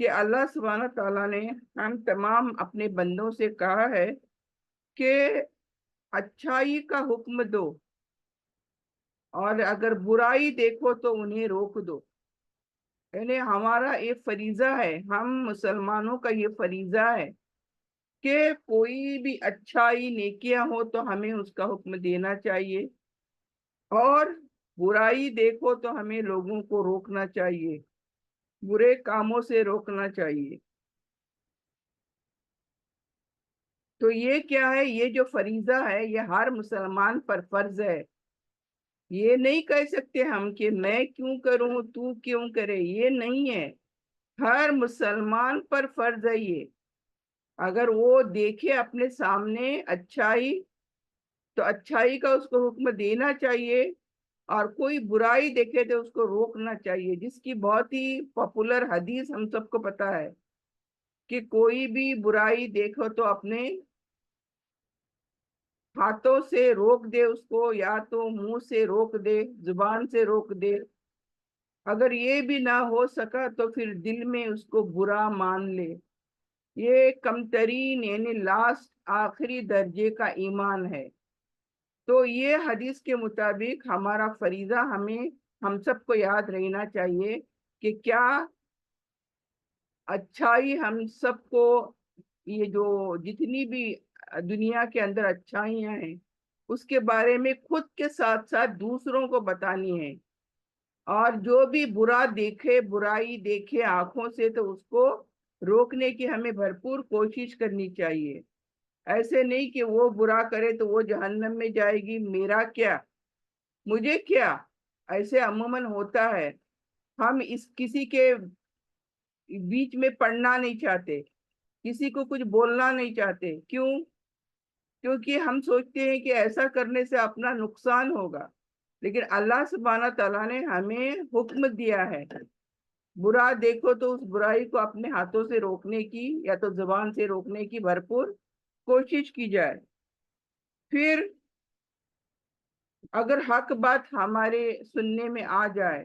کہ اللہ سبحانہ تعالیٰ نے ہم تمام اپنے بندوں سے کہا ہے کہ اچھائی کا حکم دو اور اگر برائی دیکھو تو انہیں روک دو. یعنی ہمارا یہ فریضہ ہے، ہم مسلمانوں کا یہ فریضہ ہے کہ کوئی بھی اچھائی نیکیاں ہو تو ہمیں اس کا حکم دینا چاہیے، اور برائی دیکھو تو ہمیں لوگوں کو روکنا چاہیے، برے کاموں سے روکنا چاہیے. تو یہ کیا ہے؟ یہ جو فریضہ ہے یہ ہر مسلمان پر فرض ہے. یہ نہیں کہہ سکتے ہم کہ میں کیوں کروں تو کیوں کرے، یہ نہیں ہے. ہر مسلمان پر فرض ہے یہ. اگر وہ دیکھے اپنے سامنے اچھائی تو اچھائی کا اس کو حکم دینا چاہیے، اور کوئی برائی دیکھے تو اس کو روکنا چاہیے. جس کی بہت ہی پاپولر حدیث ہم سب کو پتا ہے کہ کوئی بھی برائی دیکھو تو اپنے ہاتھوں سے روک دے اس کو، یا تو منہ سے روک دے، زبان سے روک دے. اگر یہ بھی نہ ہو سکا تو پھر دل میں اس کو برا مان لے. یہ کم ترین یعنی لاسٹ آخری درجے کا ایمان ہے. تو یہ حدیث کے مطابق ہمارا فریضہ ہم سب کو یاد رہنا چاہیے کہ کیا اچھائی ہم سب کو، یہ جو جتنی بھی دنیا کے اندر اچھائیاں ہیں اس کے بارے میں خود کے ساتھ ساتھ دوسروں کو بتانی ہے. اور جو بھی برا دیکھے، برائی دیکھے آنکھوں سے، تو اس کو روکنے کی ہمیں بھرپور کوشش کرنی چاہیے. ایسے نہیں کہ وہ برا کرے تو وہ جہنم میں جائے گی، میرا کیا، مجھے کیا. ایسے عموماً ہوتا ہے. ہم کسی کے بیچ میں پڑنا نہیں چاہتے، کسی کو کچھ بولنا نہیں چاہتے. کیوں؟ کیونکہ ہم سوچتے ہیں کہ ایسا کرنے سے اپنا نقصان ہوگا. لیکن اللہ سبحانہ تعالیٰ نے ہمیں حکم دیا ہے برا دیکھو تو اس برائی کو اپنے ہاتھوں سے روکنے کی یا تو زبان سے روکنے کی بھرپور کوشش کی جائے. پھر اگر حق بات ہمارے سننے میں آ جائے،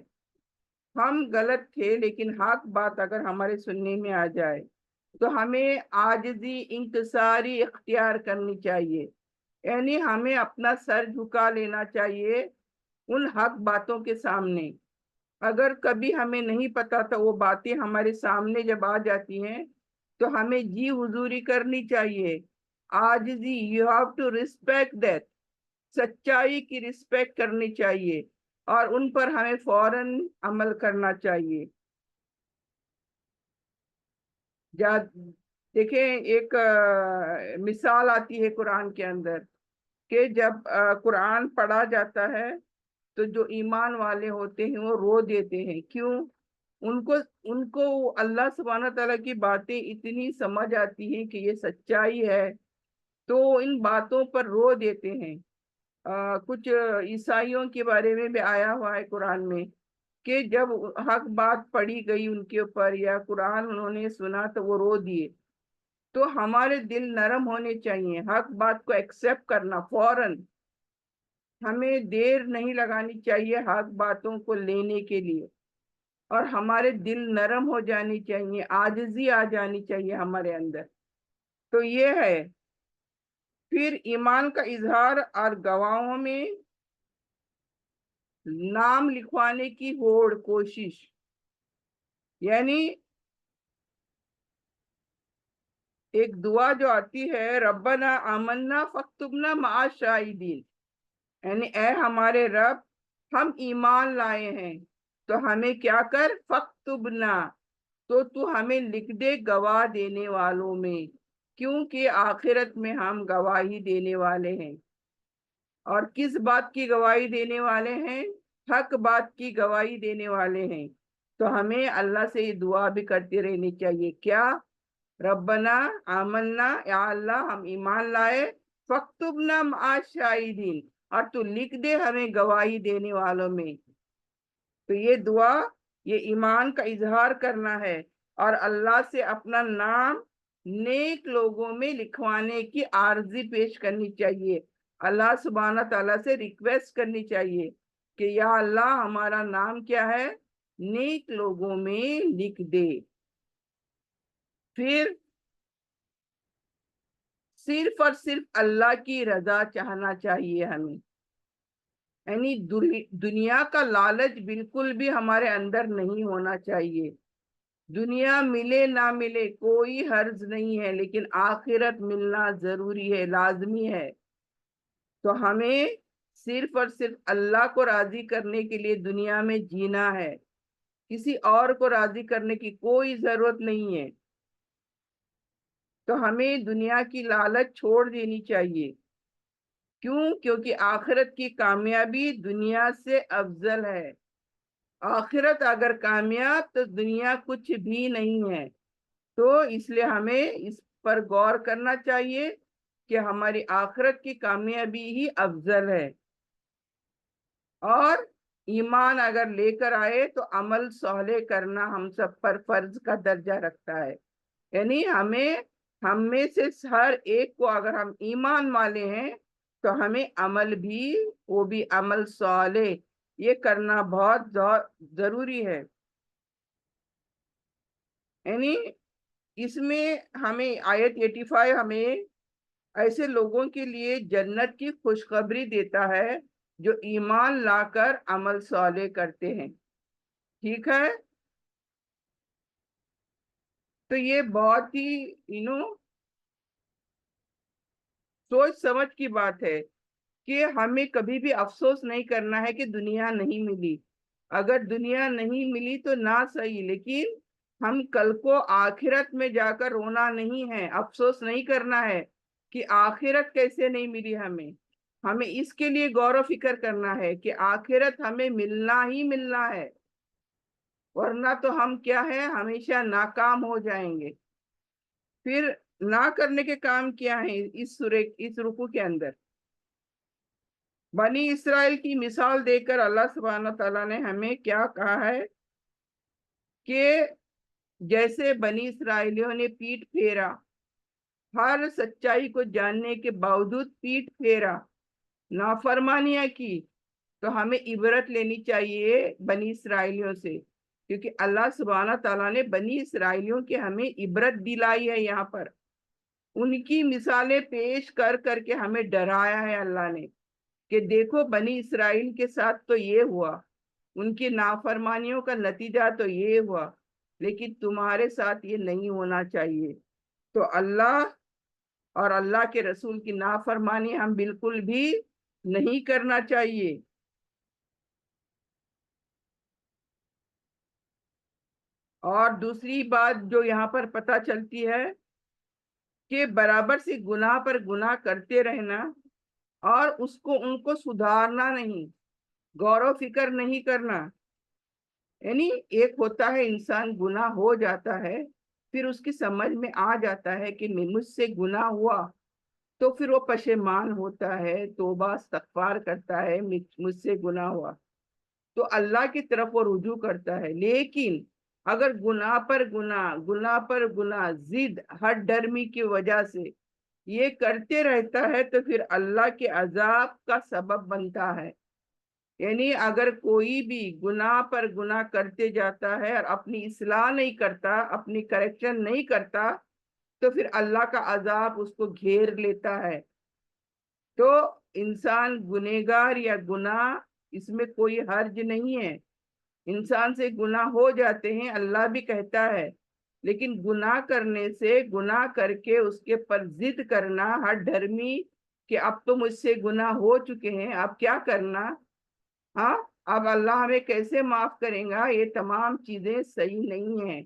ہم غلط تھے لیکن حق بات اگر ہمارے سننے میں آ جائے تو ہمیں عاجزی انکساری اختیار کرنی چاہیے. یعنی ہمیں اپنا سر جھکا لینا چاہیے ان حق باتوں کے سامنے. اگر کبھی ہمیں نہیں پتا تو وہ باتیں ہمارے سامنے جب آ جاتی ہیں تو ہمیں جی حضوری کرنی چاہیے. عاجزی، you have to respect that. سچائی کی رسپیکٹ کرنی چاہیے اور ان پر ہمیں فوراً عمل کرنا چاہیے. دیکھیں ایک مثال آتی ہے قرآن کے اندر کہ جب قرآن پڑھا جاتا ہے تو جو ایمان والے ہوتے ہیں وہ رو دیتے ہیں. کیوں؟ ان کو اللہ سبحانہ تعالیٰ کی باتیں اتنی سمجھ آتی ہیں کہ یہ سچائی ہے، تو ان باتوں پر رو دیتے ہیں. کچھ عیسائیوں کے بارے میں بھی آیا ہوا ہے قرآن میں کہ جب حق بات پڑھی گئی ان کے اوپر یا قرآن انہوں نے سنا تو وہ رو دیے. تو ہمارے دل نرم ہونے چاہیے حق بات کو ایکسیپٹ کرنا فوراً. ہمیں دیر نہیں لگانی چاہیے حق باتوں کو لینے کے لیے، اور ہمارے دل نرم ہو جانی چاہیے، عاجزی آ جانی چاہیے ہمارے اندر. تو یہ ہے. پھر ایمان کا اظہار اور گواہوں میں نام لکھوانے کی ہوڑ کوشش. یعنی ایک دعا جو آتی ہے ربنا آمنا فاکتبنا مع الشاہدین، یعنی اے ہمارے رب ہم ایمان لائے ہیں تو ہمیں کیا کر، فاکتبنا، تو ہمیں لکھ دے گواہ دینے والوں میں، کیونکہ آخرت میں ہم گواہی دینے والے ہیں. اور کس بات کی گواہی دینے والے ہیں؟ حق بات کی گواہی دینے والے ہیں. تو ہمیں اللہ سے یہ دعا بھی کرتے رہنی چاہیے. کیا؟ ربنا آمنا، یا اللہ ہم ایمان لائے، فاکتبنا مع الشاہدین، اور تو لکھ دے ہمیں گواہی دینے والوں میں. تو یہ دعا، یہ ایمان کا اظہار کرنا ہے اور اللہ سے اپنا نام نیک لوگوں میں لکھوانے کی عرضی پیش کرنی چاہیے. اللہ سبحانہ تعالیٰ سے ریکویسٹ کرنی چاہیے کہ یا اللہ ہمارا نام کیا ہے، نیک لوگوں میں لکھ دے. پھر صرف اور صرف اللہ کی رضا چاہنا چاہیے ہمیں، یعنی دنیا کا لالچ بالکل بھی ہمارے اندر نہیں ہونا چاہیے۔ دنیا ملے نہ ملے کوئی حرج نہیں ہے، لیکن آخرت ملنا ضروری ہے، لازمی ہے۔ تو ہمیں صرف اور صرف اللہ کو راضی کرنے کے لیے دنیا میں جینا ہے، کسی اور کو راضی کرنے کی کوئی ضرورت نہیں ہے۔ تو ہمیں دنیا کی لالچ چھوڑ دینی چاہیے۔ کیوں؟ کیونکہ آخرت کی کامیابی دنیا سے افضل ہے۔ آخرت اگر کامیاب تو دنیا کچھ بھی نہیں ہے۔ تو اس لیے ہمیں اس پر غور کرنا چاہیے کہ ہماری آخرت کی کامیابی ہی افضل ہے۔ اور ایمان اگر لے کر آئے تو عمل صالح کرنا ہم سب پر فرض کا درجہ رکھتا ہے، یعنی ہم میں سے ہر ایک کو اگر ہم ایمان والے ہیں تو ہمیں عمل بھی، وہ بھی عمل صالح، یہ کرنا بہت ضروری ہے۔ یعنی اس میں ہمیں آیت 85 ہمیں ایسے لوگوں کے لیے جنت کی خوشخبری دیتا ہے جو ایمان لا کر عمل صالح کرتے ہیں۔ ٹھیک ہے؟ تو یہ بہت ہی سوچ سمجھ کی بات ہے کہ ہمیں کبھی بھی افسوس نہیں کرنا ہے کہ دنیا نہیں ملی۔ اگر دنیا نہیں ملی تو نہ صحیح، لیکن ہم کل کو آخرت میں جا کر رونا نہیں ہے، افسوس نہیں کرنا ہے کہ آخرت کیسے نہیں ملی ہمیں اس کے لیے غور و فکر کرنا ہے کہ آخرت ہمیں ملنا ہی ملنا ہے، ورنہ تو ہم کیا ہے، ہمیشہ ناکام ہو جائیں گے۔ پھر نہ کرنے کے کام کیا ہیں اس رکوع کے اندر؟ بنی اسرائیل کی مثال دے کر اللہ سبحانہ تعالیٰ نے ہمیں کیا کہا ہے کہ جیسے بنی اسرائیلیوں نے پیٹ پھیرا، ہر سچائی کو جاننے کے باوجود پیٹ پھیرا، نافرمانیاں کی، تو ہمیں عبرت لینی چاہیے بنی اسرائیلیوں سے، کیونکہ اللہ سبحانہ تعالیٰ نے بنی اسرائیلیوں کے ہمیں عبرت دلائی ہے۔ یہاں پر ان کی مثالیں پیش کر کر کے ہمیں ڈرایا ہے اللہ نے کہ دیکھو بنی اسرائیل کے ساتھ تو یہ ہوا، ان کی نافرمانیوں کا نتیجہ تو یہ ہوا، لیکن تمہارے ساتھ یہ نہیں ہونا چاہیے۔ تو اللہ اور اللہ کے رسول کی نافرمانی ہم بالکل بھی نہیں کرنا چاہیے۔ اور دوسری بات جو یہاں پر پتہ چلتی ہے کہ برابر سے گناہ پر گناہ کرتے رہنا اور ان کو سدھارنا نہیں، غور و فکر نہیں کرنا۔ یعنی ایک ہوتا ہے انسان گناہ ہو جاتا ہے، پھر اس کی سمجھ میں آ جاتا ہے کہ مجھ سے گناہ ہوا، تو پھر وہ پشیمان ہوتا ہے، توبہ استغفار کرتا ہے، مجھ سے گناہ ہوا تو اللہ کی طرف وہ رجوع کرتا ہے۔ لیکن اگر گناہ پر گناہ، گناہ پر گناہ، ضد، ہٹ ڈرمی کی وجہ سے یہ کرتے رہتا ہے تو پھر اللہ کے عذاب کا سبب بنتا ہے۔ یعنی اگر کوئی بھی گناہ پر گناہ کرتے جاتا ہے اور اپنی اصلاح نہیں کرتا، اپنی کریکشن نہیں کرتا، تو پھر اللہ کا عذاب اس کو گھیر لیتا ہے۔ تو انسان گنہگار یا گناہ، اس میں کوئی حرج نہیں ہے، انسان سے گناہ ہو جاتے ہیں، اللہ بھی کہتا ہے، لیکن گناہ کرنے سے، گناہ کر کے اس کے پر ضد کرنا، ہر ڈھرمی کہ اب تو مجھ سے گناہ ہو چکے ہیں، اب کیا کرنا، ہاں اب اللہ ہمیں کیسے معاف کریں گا، یہ تمام چیزیں صحیح نہیں ہیں۔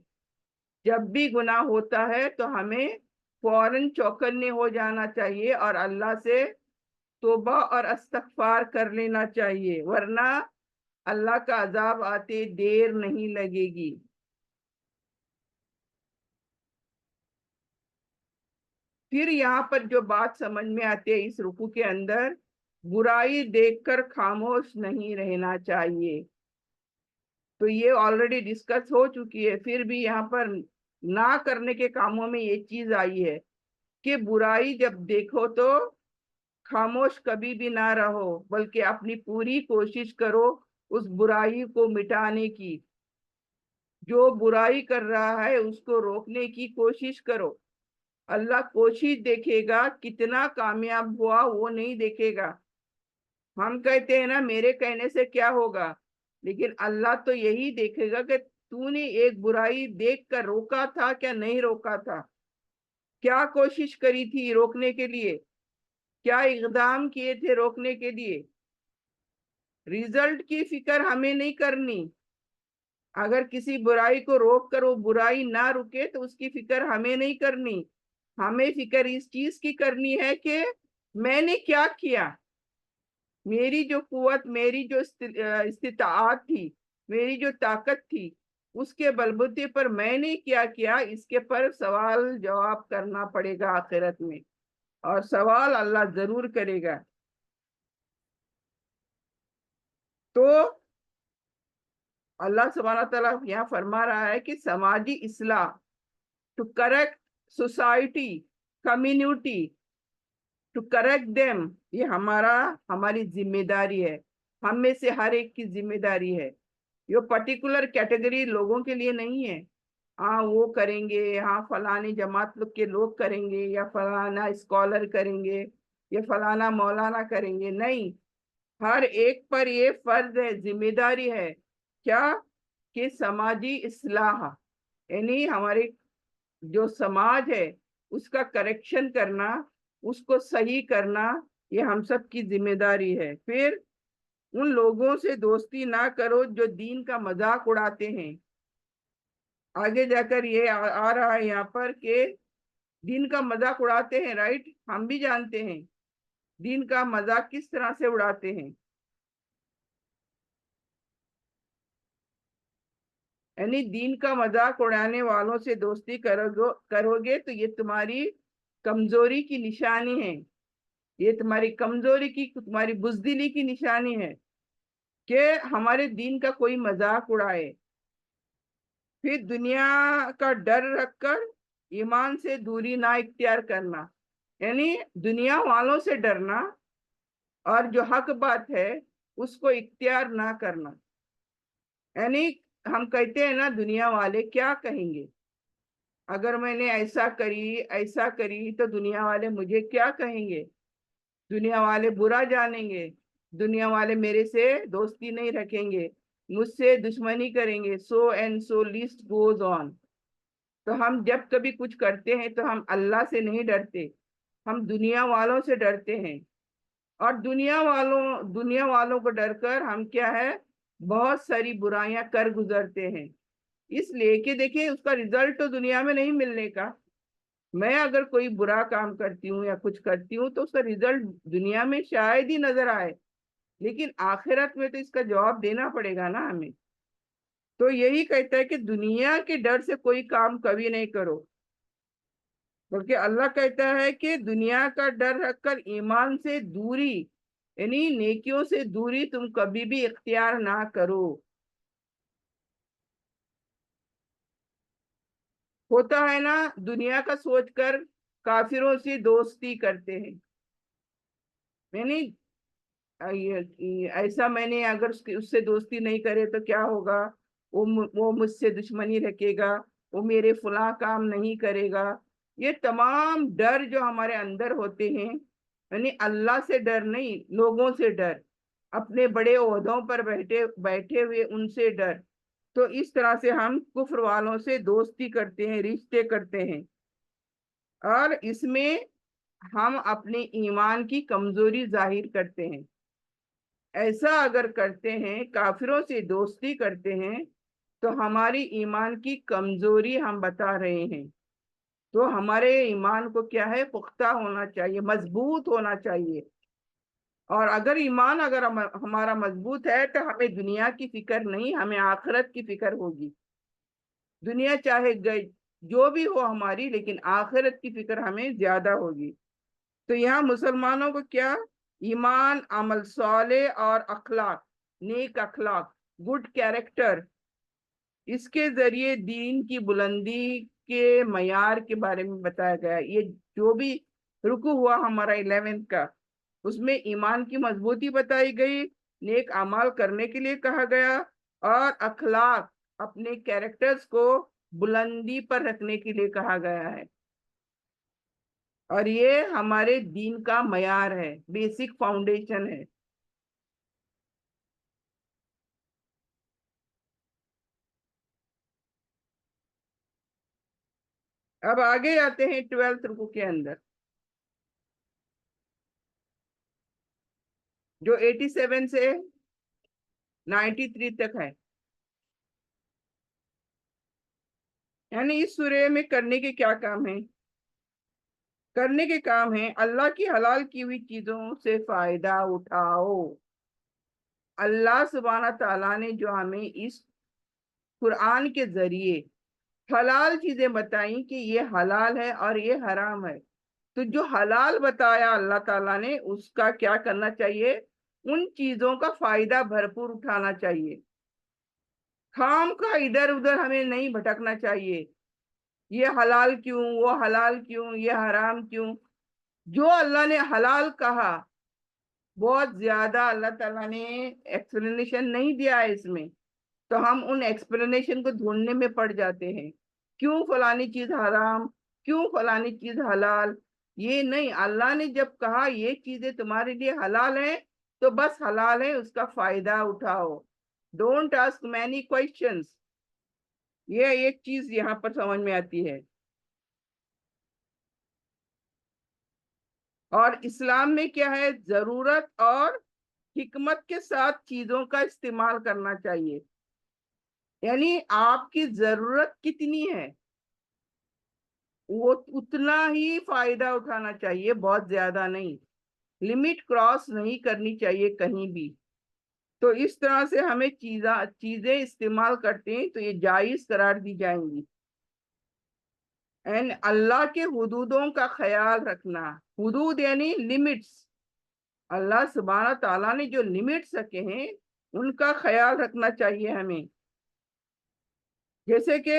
جب بھی گناہ ہوتا ہے تو ہمیں فوراً چوکنے ہو جانا چاہیے اور اللہ سے توبہ اور استغفار کر لینا چاہیے، ورنہ اللہ کا عذاب آتے دیر نہیں لگے گی۔ پھر یہاں پر جو بات سمجھ میں آتی ہے اس رکوع کے اندر، برائی دیکھ کر خاموش نہیں رہنا چاہیے۔ تو یہ آلریڈی ڈسکس ہو چکی ہے، پھر بھی یہاں پر نہ کرنے کے کاموں میں یہ چیز آئی ہے کہ برائی جب دیکھو تو خاموش کبھی بھی نہ رہو، بلکہ اپنی پوری کوشش کرو اس برائی کو مٹانے کی۔ جو برائی کر رہا ہے اس کو روکنے کی کوشش کرو. اللہ کوشش دیکھے گا، کتنا کامیاب ہوا وہ نہیں دیکھے گا. ہم کہتے ہیں نا میرے کہنے سے کیا ہوگا، لیکن اللہ تو یہی دیکھے گا کہ تو نے ایک برائی دیکھ کر روکا تھا کیا نہیں روکا تھا، کیا کوشش کری تھی روکنے کے لیے، کیا اقدام کیے تھے روکنے کے لیے. ریزلٹ کی فکر ہمیں نہیں کرنی. اگر کسی برائی کو روک کر وہ برائی نہ رکے تو اس کی فکر ہمیں نہیں کرنی. ہمیں فکر اس چیز کی کرنی ہے کہ میں نے کیا کیا، میری جو قوت، میری جو استطاعت تھی، میری جو طاقت تھی، اس کے بلبوتے پر میں نے کیا اس کے پر سوال جواب کرنا پڑے گا آخرت میں، اور سوال اللہ ضرور کرے گا. تو اللہ سبحانہ تعالیٰ یہاں فرما رہا ہے کہ سماجی اصلاح، to correct society, community, to correct them, یہ ہماری ذمہ داری ہے. ہم میں سے ہر ایک کی ذمہ داری ہے. یہ پرٹیکولر کیٹیگری لوگوں کے لیے نہیں ہے. ہاں وہ کریں گے، ہاں فلانی جماعت لوگ کے لوگ کریں گے، یا فلانا اسکالر کریں گے، یا فلانا مولانا کریں گے، نہیں. ہر ایک پر یہ فرض ہے، ذمہ داری ہے. کیا؟ کہ سماجی اصلاح، یعنی ہمارے جو سماج ہے اس کا کریکشن کرنا، اس کو صحیح کرنا، یہ ہم سب کی ذمہ داری ہے. پھر ان لوگوں سے دوستی نہ کرو جو دین کا مذاق اڑاتے ہیں. آگے جا کر یہ آ رہا ہے یہاں پر کہ دین کا مذاق اڑاتے ہیں، رائٹ؟ ہم بھی جانتے ہیں دین کا مذاق کس طرح سے اڑاتے ہیں. یعنی دین کا مذاق اڑانے والوں سے دوستی کرو گے تو یہ تمہاری کمزوری کی نشانی ہے. یہ تمہاری کمزوری کی، تمہاری بزدلی کی نشانی ہے کہ ہمارے دین کا کوئی مذاق اڑائے. پھر دنیا کا ڈر رکھ کر ایمان سے دوری نہ اختیار کرنا، یعنی دنیا والوں سے ڈرنا اور جو حق بات ہے اس کو اختیار نہ کرنا. یعنی ہم کہتے ہیں نا دنیا والے کیا کہیں گے، اگر میں نے ایسا کری تو دنیا والے مجھے کیا کہیں گے، دنیا والے برا جانیں گے، دنیا والے میرے سے دوستی نہیں رکھیں گے، مجھ سے دشمنی کریں گے، so and so list goes on. تو ہم جب کبھی کچھ کرتے ہیں تو ہم اللہ سے نہیں ڈرتے، ہم دنیا والوں سے ڈرتے ہیں. اور دنیا والوں کو ڈر کر ہم کیا ہے، بہت ساری برائیاں کر گزرتے ہیں. اس لیے کہ دیکھیں اس کا رزلٹ تو دنیا میں نہیں ملنے کا. میں اگر کوئی برا کام کرتی ہوں یا کچھ کرتی ہوں تو اس کا رزلٹ دنیا میں شاید ہی نظر آئے، لیکن آخرت میں تو اس کا جواب دینا پڑے گا نا ہمیں. تو یہی کہتا ہے کہ دنیا کے ڈر سے کوئی کام کبھی نہیں کرو، بلکہ اللہ کہتا ہے کہ دنیا کا ڈر رکھ کر ایمان سے دوری، یعنی نیکیوں سے دوری تم کبھی بھی اختیار نہ کرو. ہوتا ہے نا دنیا کا سوچ کر کافروں سے دوستی کرتے ہیں، یعنی ایسا میں نے اگر اس سے دوستی نہیں کرے تو کیا ہوگا، وہ مجھ سے دشمنی رکھے گا، وہ میرے فلاں کام نہیں کرے گا. یہ تمام ڈر جو ہمارے اندر ہوتے ہیں، یعنی اللہ سے ڈر نہیں، لوگوں سے ڈر، اپنے بڑے عہدوں پر بیٹھے ہوئے ان سے ڈر. تو اس طرح سے ہم کفر والوں سے دوستی کرتے ہیں، رشتے کرتے ہیں، اور اس میں ہم اپنے ایمان کی کمزوری ظاہر کرتے ہیں. ایسا اگر کرتے ہیں، کافروں سے دوستی کرتے ہیں، تو ہماری ایمان کی کمزوری ہم بتا رہے ہیں. تو ہمارے ایمان کو کیا ہے، پختہ ہونا چاہیے، مضبوط ہونا چاہیے. اور اگر ہمارا مضبوط ہے تو ہمیں دنیا کی فکر نہیں، ہمیں آخرت کی فکر ہوگی. دنیا چاہے جو بھی ہو ہماری، لیکن آخرت کی فکر ہمیں زیادہ ہوگی. تو یہاں مسلمانوں کو کیا، ایمان، عمل صالح اور اخلاق، نیک اخلاق، گڈ کیریکٹر، اس کے ذریعے دین کی بلندی کے معیار کے بارے میں بتایا گیا. یہ جو بھی رکو ہوا ہمارا 11 کا، اس میں ایمان کی مضبوطی بتائی گئی، نیک اعمال کرنے کے لیے کہا گیا، اور اخلاق اپنے کیریکٹرز کو بلندی پر رکھنے کے لیے کہا گیا ہے، اور یہ ہمارے دین کا معیار ہے، بیسک فاؤنڈیشن ہے۔ اب آگے آتے ہیں 12th رکوع کے اندر، جو 87 سے 93 تک ہے۔ یعنی اس سورہ میں کرنے کے کیا کام ہیں؟ کرنے کے کام ہیں اللہ کی حلال کی ہوئی چیزوں سے فائدہ اٹھاؤ۔ اللہ سبحانہ تعالیٰ نے جو ہمیں اس قرآن کے ذریعے حلال چیزیں بتائیں کہ یہ حلال ہے اور یہ حرام ہے، تو جو حلال بتایا اللہ تعالیٰ نے اس کا کیا کرنا چاہیے؟ ان چیزوں کا فائدہ بھرپور اٹھانا چاہیے، خام کا ادھر ادھر ہمیں نہیں بھٹکنا چاہیے، یہ حلال کیوں، وہ حلال کیوں، یہ حرام کیوں۔ جو اللہ نے حلال کہا بہت زیادہ اللہ تعالیٰ نے ایکسپلینیشن نہیں دیا ہے اس میں، تو ہم ان ایکسپلینیشن کو ڈھونڈنے میں پڑ جاتے ہیں، کیوں فلانی چیز حرام، کیوں فلانی چیز حلال۔ یہ نہیں، اللہ نے جب کہا یہ چیزیں تمہارے لیے حلال ہیں تو بس حلال ہے، اس کا فائدہ اٹھاؤ، ڈونٹ آسک مینی کوشچنس۔ یہ ایک چیز یہاں پر سمجھ میں آتی ہے۔ اور اسلام میں کیا ہے؟ ضرورت اور حکمت کے ساتھ چیزوں کا استعمال کرنا چاہیے، یعنی آپ کی ضرورت کتنی ہے وہ اتنا ہی فائدہ اٹھانا چاہیے، بہت زیادہ نہیں، لمٹ کراس نہیں کرنی چاہیے کہیں بھی۔ تو اس طرح سے ہمیں چیزیں استعمال کرتے ہیں تو یہ جائز قرار دی جائیں گی۔ اینڈ اللہ کے حدودوں کا خیال رکھنا، حدود یعنی لمٹس، اللہ سبحانہ تعالیٰ نے جو لمٹس رکھے ہیں ان کا خیال رکھنا چاہیے ہمیں۔ جیسے کہ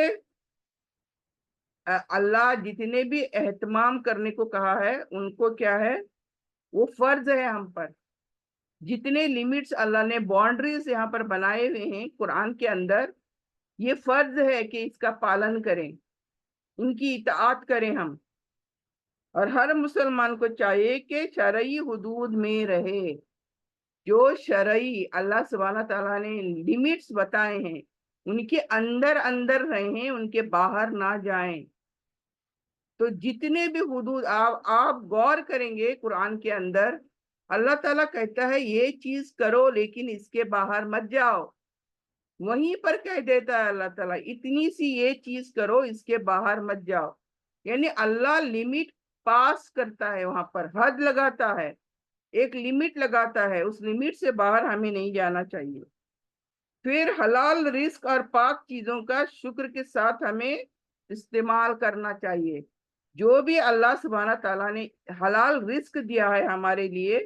اللہ جتنے بھی اہتمام کرنے کو کہا ہے ان کو کیا ہے؟ وہ فرض ہے ہم پر۔ جتنے لمٹس اللہ نے باؤنڈریز یہاں پر بنائے ہوئے ہیں قرآن کے اندر، یہ فرض ہے کہ اس کا پالن کریں، ان کی اطاعت کریں ہم، اور ہر مسلمان کو چاہیے کہ شرعی حدود میں رہے۔ جو شرعی اللہ سبحانہ تعالیٰ نے لمٹس بتائے ہیں ان کے اندر اندر رہیں، ان کے باہر نہ جائیں۔ تو جتنے بھی حدود آپ غور کریں گے قرآن کے اندر، اللہ تعالیٰ کہتا ہے یہ چیز کرو لیکن اس کے باہر مت جاؤ، وہیں پر کہہ دیتا ہے اللہ تعالیٰ اتنی سی یہ چیز کرو، اس کے باہر مت جاؤ۔ یعنی اللہ لمٹ پاس کرتا ہے، وہاں پر حد لگاتا ہے، ایک لمٹ لگاتا ہے، اس لمٹ سے باہر ہمیں نہیں جانا چاہیے۔ پھر حلال رزق اور پاک چیزوں کا شکر کے ساتھ ہمیں استعمال کرنا چاہیے۔ جو بھی اللہ سبحانہ تعالیٰ نے حلال رزق دیا ہے ہمارے لیے،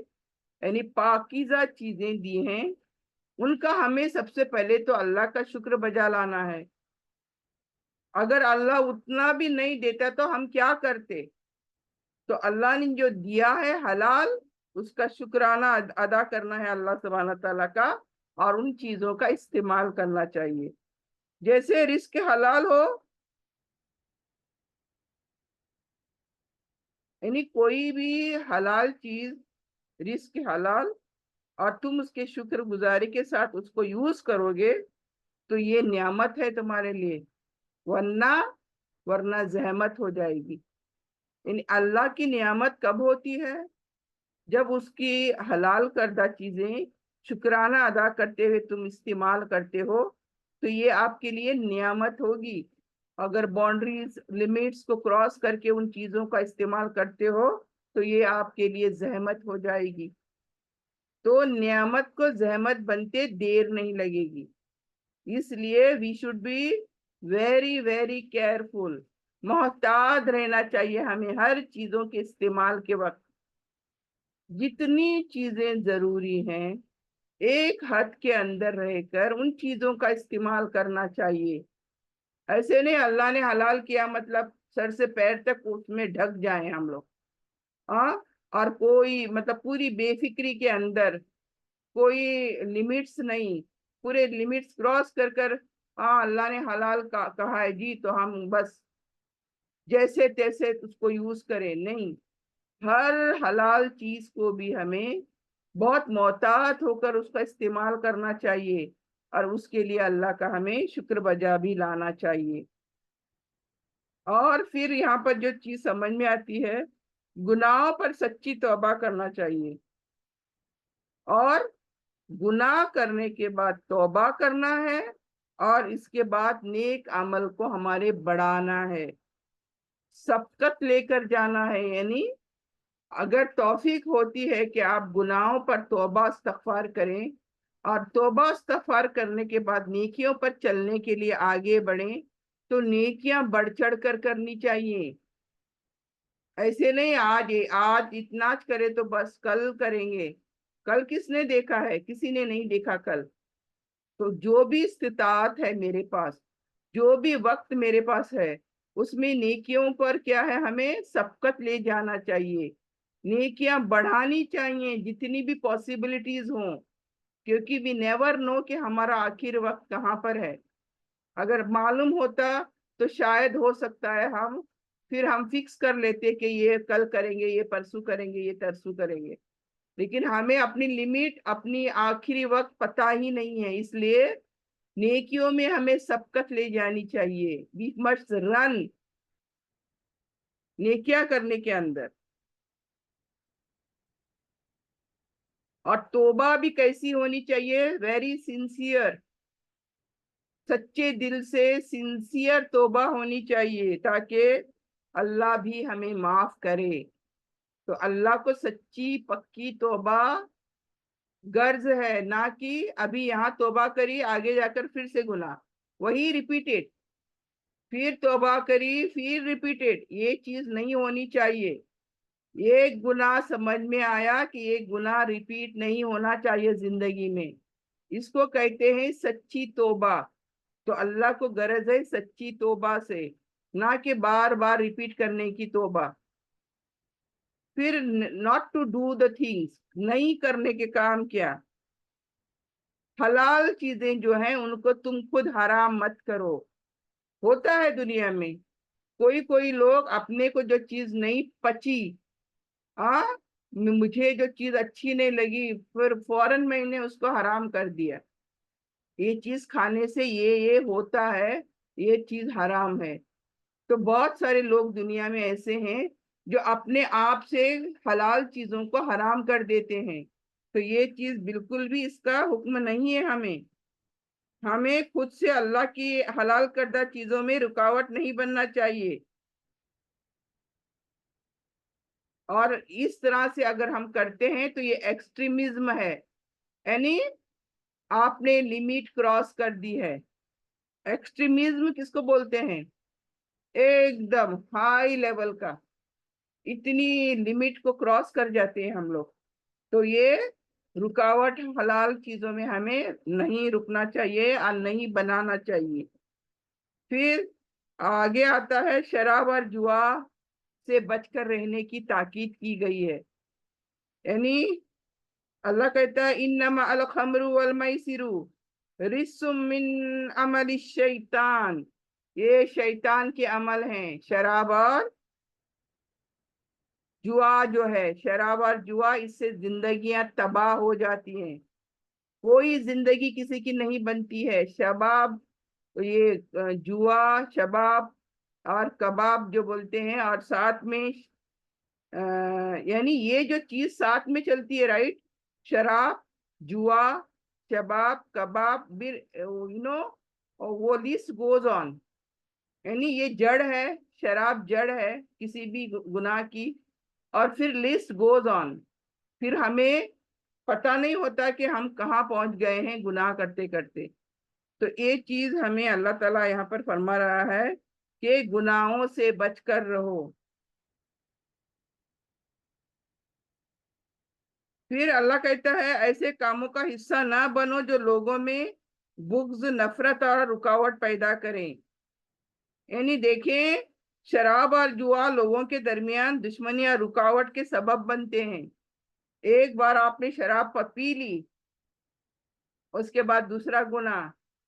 یعنی پاکیزہ چیزیں دی ہیں، ان کا ہمیں سب سے پہلے تو اللہ کا شکر بجا لانا ہے۔ اگر اللہ اتنا بھی نہیں دیتا تو ہم کیا کرتے؟ تو اللہ نے جو دیا ہے حلال، اس کا شکرانہ ادا کرنا ہے اللہ سبحانہ تعالیٰ کا، اور ان چیزوں کا استعمال کرنا چاہیے۔ جیسے رزق حلال ہو، یعنی کوئی بھی حلال چیز، رزق حلال، اور تم اس کے شکر گزاری کے ساتھ اس کو یوز کرو گے تو یہ نعمت ہے تمہارے لیے، ورنہ زحمت ہو جائے گی۔ یعنی اللہ کی نعمت کب ہوتی ہے؟ جب اس کی حلال کردہ چیزیں شکرانہ ادا کرتے ہوئے تم استعمال کرتے ہو تو یہ آپ کے لیے نعمت ہوگی۔ اگر باؤنڈریز لمٹس کو کراس کر کے ان چیزوں کا استعمال کرتے ہو تو یہ آپ کے لیے زحمت ہو جائے گی۔ تو نعمت کو زحمت بنتے دیر نہیں لگے گی، اس لیے we should be very very careful, محتاط رہنا چاہیے ہمیں ہر چیزوں کے استعمال کے وقت۔ جتنی چیزیں ضروری ہیں ایک حد کے اندر رہ کر ان چیزوں کا استعمال کرنا چاہیے۔ ایسے نہیں اللہ نے حلال کیا مطلب سر سے پیر تک اس میں ڈھک جائیں ہم لوگ، ہاں، اور کوئی مطلب پوری بے فکری کے اندر، کوئی لمٹس نہیں، پورے لمٹس کراس کر کر ہاں اللہ نے حلال کہا ہے جی تو ہم بس جیسے تیسے اس کو یوز کریں، نہیں، ہر حلال چیز کو بھی ہمیں بہت محتاط ہو کر اس کا استعمال کرنا چاہیے، اور اس کے لیے اللہ کا ہمیں شکر بجا بھی لانا چاہیے۔ اور پھر یہاں پر جو چیز سمجھ میں آتی ہے، گناہوں پر سچی توبہ کرنا چاہیے، اور گناہ کرنے کے بعد توبہ کرنا ہے، اور اس کے بعد نیک عمل کو ہمارے بڑھانا ہے، سبقت لے کر جانا ہے۔ یعنی اگر توفیق ہوتی ہے کہ آپ گناہوں پر توبہ استغفار کریں، اور توبہ استغفار کرنے کے بعد نیکیوں پر چلنے کے لیے آگے بڑھیں، تو نیکیاں بڑھ چڑھ کر کرنی چاہیے۔ ایسے نہیں آج اتنا کرے تو بس کل کریں گے، کل کس نے دیکھا ہے؟ کسی نے نہیں دیکھا کل۔ تو جو بھی استطاعت ہے میرے پاس، جو بھی وقت میرے پاس ہے، اس میں نیکیوں پر کیا ہے، ہمیں سبقت لے جانا چاہیے، نیکیاں بڑھانی چاہیے جتنی بھی پاسبلٹیز ہوں، کیونکہ وی نیور نو کہ ہمارا آخر وقت کہاں پر ہے۔ اگر معلوم ہوتا تو شاید ہو سکتا ہے پھر ہم فکس کر لیتے کہ یہ کل کریں گے، یہ پرسوں کریں گے، یہ ترسوں کریں گے، لیکن ہمیں اپنی لمٹ، اپنی آخری وقت پتہ ہی نہیں ہے، اس لیے نیکیوں میں ہمیں سبقت لے جانی چاہیے۔ وی مسٹ رن نیکیاں کرنے کے اندر۔ اور توبہ بھی کیسی ہونی چاہیے؟ ویری سنسیئر، سچے دل سے سنسیئر توبہ ہونی چاہیے، تاکہ اللہ بھی ہمیں معاف کرے۔ تو اللہ کو سچی پکی توبہ غرض ہے، نہ کہ ابھی یہاں توبہ کری آگے جا کر پھر سے گناہ، وہی ریپیٹڈ، پھر توبہ کری پھر ریپیٹڈ، یہ چیز نہیں ہونی چاہیے۔ ایک گناہ سمجھ میں آیا کہ ایک گناہ ریپیٹ نہیں ہونا چاہیے زندگی میں، اس کو کہتے ہیں سچی توبہ۔ تو اللہ کو غرض ہے سچی توبہ سے، نہ کہ بار بار ریپیٹ کرنے کی توبہ۔ پھر not to do the things، نہیں کرنے کے کام کیا؟ حلال چیزیں جو ہیں ان کو تم خود حرام مت کرو۔ ہوتا ہے دنیا میں کوئی لوگ اپنے کو جو چیز نہیں پچی، مجھے جو چیز اچھی نہیں لگی، پھر فوراً میں نے اس کو حرام کر دیا، یہ چیز کھانے سے یہ ہوتا ہے، یہ چیز حرام ہے۔ تو بہت سارے لوگ دنیا میں ایسے ہیں جو اپنے آپ سے حلال چیزوں کو حرام کر دیتے ہیں، تو یہ چیز بالکل بھی اس کا حکم نہیں ہے۔ ہمیں خود سے اللہ کی حلال کردہ چیزوں میں رکاوٹ نہیں بننا چاہیے، اور اس طرح سے اگر ہم کرتے ہیں تو یہ ایکسٹریمزم ہے، یعنی آپ نے لمٹ کراس کر دی ہے۔ ایکسٹریمزم کس کو بولتے ہیں؟ ایک دم ہائی لیول کا، اتنی لمٹ کو کراس کر جاتے ہیں ہم لوگ، تو یہ رکاوٹ حلال چیزوں میں ہمیں نہیں رکنا چاہیے اور نہیں بنانا چاہیے۔ پھر آگے آتا ہے شراب اور جوا سے بچ کر رہنے کی تاکید کی گئی ہے، یعنی اللہ کہتا ہے انما الخمر والمیسر رجس من عمل الشیطان، یہ شیطان کے عمل ہیں، شراب اور جوا جو ہے، شراب اور جوا، اس سے زندگیاں تباہ ہو جاتی ہیں، کوئی زندگی کسی کی نہیں بنتی ہے۔ شباب، یہ جوا، شباب اور کباب جو بولتے ہیں، اور ساتھ میں یعنی یہ جو چیز ساتھ میں چلتی ہے، رائٹ، شراب، جوا، شباب، کباب، وہ لسٹ گوز آن، یعنی یہ جڑ ہے، شراب جڑ ہے کسی بھی گناہ کی، اور پھر لسٹ گوز آن، پھر ہمیں پتہ نہیں ہوتا کہ ہم کہاں پہنچ گئے ہیں گناہ کرتے کرتے۔ تو ایک چیز ہمیں اللہ تعالیٰ یہاں پر فرما رہا ہے کہ گناہوں سے بچ کر رہو۔ پھر اللہ کہتا ہے ایسے کاموں کا حصہ نہ بنو جو لوگوں میں بغض، نفرت اور رکاوٹ پیدا کریں، یعنی دیکھیں شراب اور جوا لوگوں کے درمیان دشمنی اور رکاوٹ کے سبب بنتے ہیں۔ ایک بار آپ نے شراب پی لی، اس کے بعد دوسرا گناہ،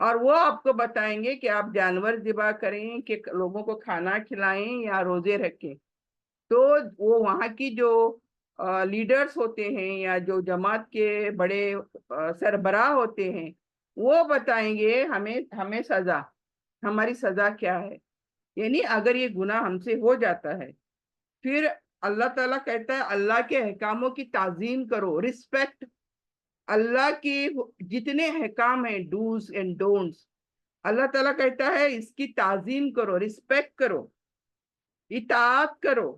اور وہ آپ کو بتائیں گے کہ آپ جانور ذبح کریں کہ لوگوں کو کھانا کھلائیں یا روزے رکھیں. تو وہ وہاں کی جو لیڈرز ہوتے ہیں یا جو جماعت کے بڑے سربراہ ہوتے ہیں وہ بتائیں گے ہمیں سزا، ہماری سزا کیا ہے. یعنی اگر یہ گناہ ہم سے ہو جاتا ہے پھر اللہ تعالیٰ کہتا ہے اللہ کے احکاموں کی تعظیم کرو، رسپیکٹ. اللہ کی جتنے احکام ہیں ڈوز اینڈ ڈونٹس، اللہ تعالیٰ کہتا ہے اس کی تعظیم کرو، رسپیکٹ کرو، اطاعت کرو.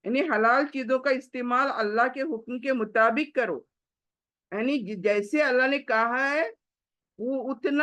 یعنی حلال چیزوں کا استعمال اللہ کے حکم کے مطابق کرو. یعنی جیسے اللہ نے کہا ہے وہ اتنا